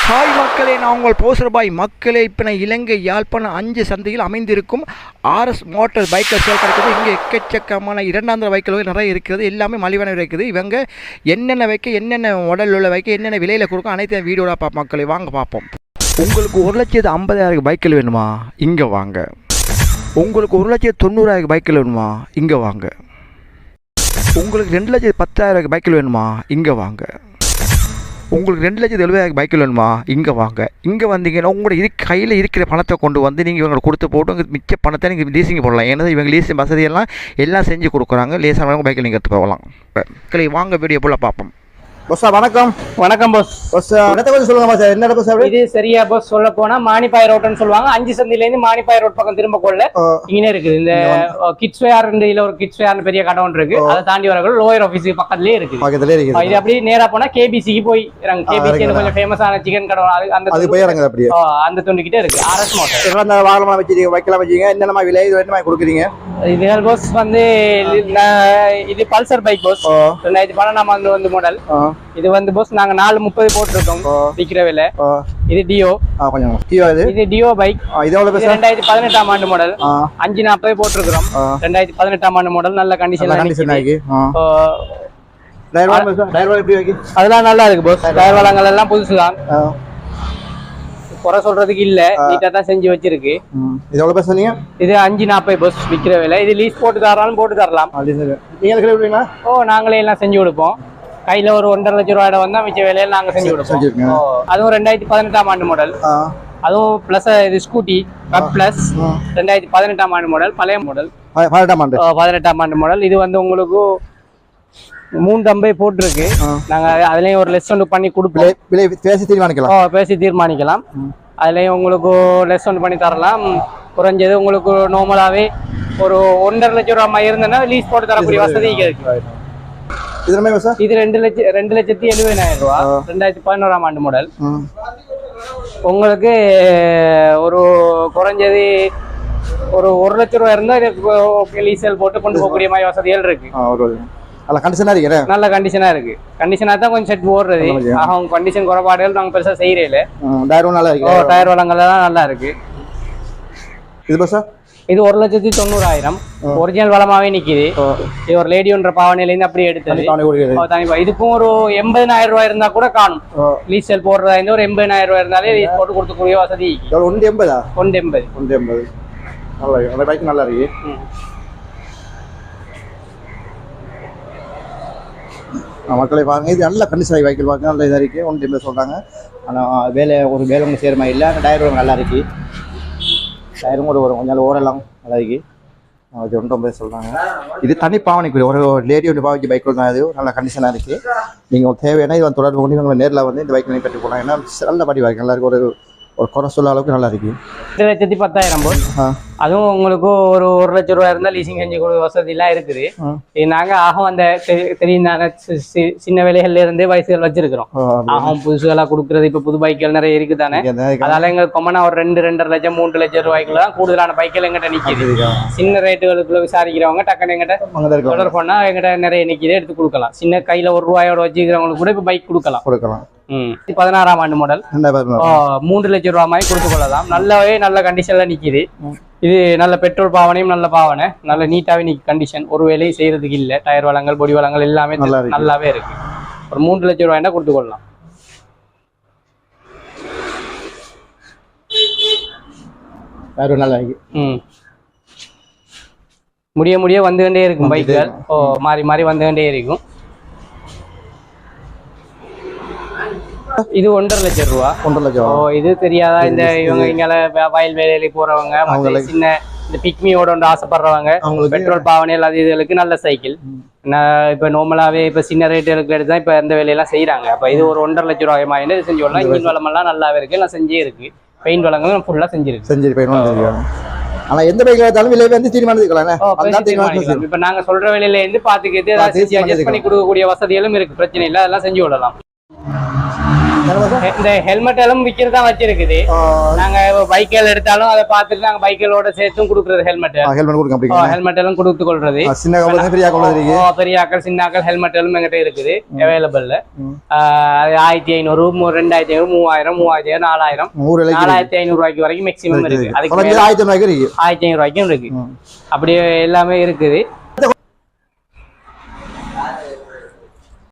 Hi மக்களே, நான் உங்கள் போசர்பாய் மக்களே. இப்போ நான் இலங்கை யாழ்ப்பாணம் 5 சந்தையில் அமைந்திருக்கும் ஆர்எஸ் மோட்டார் பைக்கில் சேல் கிடைக்கிறது. இங்கே எக்கச்சக்கமான இரண்டாந்திர பைக்கில் நிறைய இருக்கிறது. எல்லாமே மலிவான இருக்குது. இவங்க என்னென்ன வைக்க, என்னென்ன மாடல் உள்ள வைக்க, என்னென்ன விலையில் கொடுக்கும் அனைத்தையும் வீடியோட பார்ப்போம் மக்களே. வாங்க பார்ப்போம். உங்களுக்கு 1,50,000 பைக்கில் வேணுமா? இங்கே வாங்க. உங்களுக்கு 1,90,000 பைக்கில் வேணுமா? இங்கே வாங்க. உங்களுக்கு 2,10,000 பைக்கில் வேணுமா? இங்கே வாங்க. உங்களுக்கு 2,70,000 பைக்கில் வேணுமா? இங்கே வாங்க. இங்கே வந்தீங்கன்னா உங்களோட கையில் இருக்கிற பணத்தை கொண்டு வந்து நீங்கள் இவங்களை கொடுத்து போட்டு உங்களுக்கு மிச்ச பணத்தை நீங்கள் லீசிங் போடலாம். ஏன்னா இவங்க லீசிங் வசதியெல்லாம் எல்லாம் செஞ்சு கொடுக்குறாங்க. லேசான பைக்கில் நீங்கள் எடுத்து போகலாம். மக்களை வாங்க, வீடியோ போல பார்ப்போம். boss வணக்கம். வணக்கம் boss. இடத்த கொஞ்சம் சொல்லுங்க boss. என்ன boss அப்படி? இது சரியா boss சொல்ல போனா மானிப்பாய் ரோட்னு சொல்லுவாங்க. 5 சந்தில இருந்து மானிப்பாய் ரோட் பக்கம் திரும்ப கொள்ள இங்கனே இருக்குது. இந்த கிட்ஸ் வேர் இண்டல ஒரு கிட்ஸ் வேர்னு பெரிய கடை ஒன்று இருக்கு. அதை தாண்டி வரக்குள்ள லோயர் ஆபீஸ் பக்கத்துலயே இருக்கு. பக்கத்துலயே இருக்கு. இது அப்படியே நேரா போனா கேபிசிக்கு போய் இறங்க. கேபிசி கொஞ்சம் ஃபேமஸான சிக்கன் கடை அந்த அது போய் இறங்குது அப்படியே. அந்த துண்டு கிட்ட இருக்கு ஆர்எஸ் மோட்டார். எவ்வளவு வாகனமா வச்சிருக்கீங்க? பைக்கெல்லாம் வச்சிருக்கீங்க. என்னென்ன விலை இது என்னமா கொடுக்குறீங்க? இது boss வந்து இது பல்சர் பைக் boss. 2012ஆம் ஆண்டு வந்து மாடல். இது வந்து boss நாங்க 430 போட்டுருக்கோம் விக்கிற விலை. இது டியோ. கொஞ்சம் டியோ. இது டியோ பைக். இது எவ்வளவு பேச? 2018ஆம் ஆண்டு மாடல். 540 போட்டுருக்கோம். 2018ஆம் ஆண்டு மாடல். நல்ல கண்டிஷன்ல இருக்கு. டயர் எப்படி இருக்கு? அதெல்லாம் நல்லா இருக்கு boss. டயர் வளங்கள் எல்லாம் புதுசுதான். குறை சொல்றதுக்கு இல்ல, நீட்டா தான் செஞ்சு வச்சிருக்கு. இது எவ்வளவு பேச சொன்னீங்க? இது 540 boss விக்கிற விலை. இது லீஸ் போட்டு தரலாம், போட்டு தரலாம். நீங்க நாங்களே எல்லாம் செஞ்சு கொடுப்போம். கையில ஒரு 1.5 லட்சம் ரூபாய் வந்தா மிச்ச வேலையில நாங்க செஞ்சு கொடுப்போம். அதுவும் 2018ஆம் ஆண்டு மாடல். அதுவும் பிளஸ் இது ஸ்கூட்டி கப் பிளஸ் 2018ஆம் ஆண்டு மாடல். பழைய மாடல் 18ஆம் ஆண்டு மாடல். இது வந்து உங்களுக்கு 350 போட்டிருக்கு. நாங்க அதுலயும் ஒரு லெஸ் ஒன்று பண்ணி கொடுப்போம். பேசி தீர்மானிக்கலாம். அதுலயும் உங்களுக்கு லெஸ் ஒன்று பண்ணி தரலாம். குறைஞ்சது உங்களுக்கு நார்மலாவே ஒரு 1.5 லட்சம் ரூபாய் இருந்ததுன்னா லீஸ் போட்டு தரக்கூடிய வசதி இருக்கு. இது 2,70,000 ரூபாய். 2011ஆம் ஆண்டு மாடல். உங்களுக்கு ஒரு குறைஞ்சது ஒரு 1 லட்சம் ரூபாய் இருந்தா லீசல் போட்டு கொண்டு போகக்கூடிய மாதிரி வசதிகள் இருக்கு. நல்ல கண்டிஷனா இருக்கு. கண்டிஷனா தான் கொஞ்சம் செட் போடுறது. அவங்க கண்டிஷன் குறைபாடுகள் நாங்க பெருசா செய்யறேன். டயர் வளங்கள் எல்லாம் நல்லா இருக்கு. இது 1,90,000 ஒரிஜினல் வளமாவே நிக்குது. இது ஒரு லேடியோன்ற பாவனையில இருந்து அப்படியே எடுத்தது. இதுக்கும் ஒரு 80,000 ரூபாய் இருந்தா கூட காணும். லீசல் போடுறதா இருந்தா ஒரு 80,000 ரூபாய் இருந்தாலே லீஸ் போட்டு கொடுக்கக்கூடிய வசதி. 180 நல்லா இருக்கு. மக்களை வாங்க. இது நல்ல கண்டிஷன் வைக்கல் வாங்க. நல்ல இதாக இருக்கு. 180 சொல்றாங்க. ஆனால் வேலை ஒன்று சேருமா இல்லை. டயர் நல்லா இருக்கு. டயரும் ஒரு கொஞ்சம் ஓடலாம் நல்லா இருக்கு. அது 150 சொல்றாங்க. இது தனி பாவனைக்குரிய ஒரு லேடி ஒன்று பாவிக்கு பைக் தான். இது நல்ல கண்டிஷனாக இருக்கு. நீங்கள் தேவையான இது தொடர்பு கொண்டு உங்களை நேரில் வந்து இந்த பைக் பெற்று போனாங்க. ஏன்னா நல்ல படி வாய்க்கு நல்லா இருக்கு. ஒரு குறை சொல்ல அளவுக்கு நல்லா இருக்கு. 2,10,000 அதுவும் உங்களுக்கு ஒரு 1 லட்சம் ரூபாய் இருந்தா லீசிங் செஞ்சு கொடுக்க வசதி எல்லாம் இருக்குது. நாங்க ஆகும் அந்த தெரியும் சின்ன வேலைகள்ல இருந்தே வயசுகள் வச்சிருக்கிறோம். ஆகும் புதுசுகளா கொடுக்கறது. இப்ப புது பைக்கள் நிறைய இருக்குதானே. அதனால எங்க கொமனா ஒரு 2-2.5 லட்சம் 3 லட்சம் ரூபாய்க்குள்ள தான் கூடுதலான பைக்கள் எங்கிட்ட நிக்குது. சின்ன ரேட்டுகளுக்குள்ள விசாரிக்கிறவங்க டக்குன்னு எங்கிட்ட தொடர் பண்ணா எங்கிட்ட நிறைய நிக்குது, எடுத்து கொடுக்கலாம். சின்ன கையில 1 ரூபாயோட வச்சுக்கிறவங்களுக்கு கூட இப்ப பைக் கொடுக்கலாம். 16ஆம் ஆண்டு மாடல். 3 லட்சம் ரூபாய் மாதிரி கொடுத்து கொள்ளலாம். நல்ல கண்டிஷன்ல நிக்குது. இது நல்ல பெட்ரோல் பாவனையும் நல்ல பாவனை. நல்ல நீட்டாவே நிக்கு கண்டிஷன். ஒரு வேலையும் செய்யறதுக்கு இல்ல. டயர் வளங்கள் பொடி வளங்கள் எல்லாமே நல்லாவே இருக்கு. ஒரு 3 லட்சம் ரூபாய்னா கொடுத்து கொள்ளலாம். முடிய வந்துகிட்டே இருக்கும் பைக்குகள். மாறி வந்துகிட்டே இருக்கும். இது 1.5 லட்சம் ரூபாய். இது தெரியாதா? இந்த இவங்க இங்கால வயல் வேலையில போறவங்க, சின்ன இந்த பிக்மியோட ஆசைப்படுறவங்க, பெட்ரோல் பாவனைகள் அது இதுகளுக்கு நல்ல சைக்கிள். இப்ப நார்மலாவே இப்ப சின்ன ரேட்டுகளுக்கு எடுத்தா இப்ப இந்த வேலையெல்லாம் செய்யறாங்க. அப்ப இது ஒரு 1.5 லட்சம் ரூபாய் மாதிரி செஞ்சு வரலாம். இன்ஜின் வளம் எல்லாம் நல்லாவே இருக்கு. எல்லாம் செஞ்சே இருக்கு. பெயிண்ட் வளங்களும் ஃபுல்லா செஞ்சிருக்கு. ஆனா எந்த பைக் எடுத்தாலும் விலை வந்து தீர்மானிக்கலாம். இப்ப நாங்க சொல்ற வேலையில இருந்து பாத்துக்கிட்டு அட்ஜஸ்ட் பண்ணி கொடுக்கக்கூடிய வசதிகளும் இருக்கு. பிரச்சனை இல்லை. அதெல்லாம் செஞ்சு விடலாம். இந்த ஹெல்மெட் எல்லாம் விற்கிறதா வச்சிருக்குது. நாங்க பைக்கெல் எடுத்தாலும் அதை பார்த்துட்டு நாங்க பைக்கலோட சேர்த்தும் கொடுக்குறது ஹெல்மெட் ஹெல்மெட் எல்லாம் கொடுத்து கொள்றது. பெரிய ஆக்கள் சின்ன ஆக்கள் ஹெல்மெட் எல்லாம் எங்கிட்ட இருக்குது அவைலபிள்ல. 1500 2500 3000 3000 4000 4500 ரூபாய்க்கு வரைக்கும் மேக்ஸிமம் இருக்கு. அதுக்கு 1500 ரூபாய்க்கும் இருக்கு. அப்படியே எல்லாமே இருக்குது.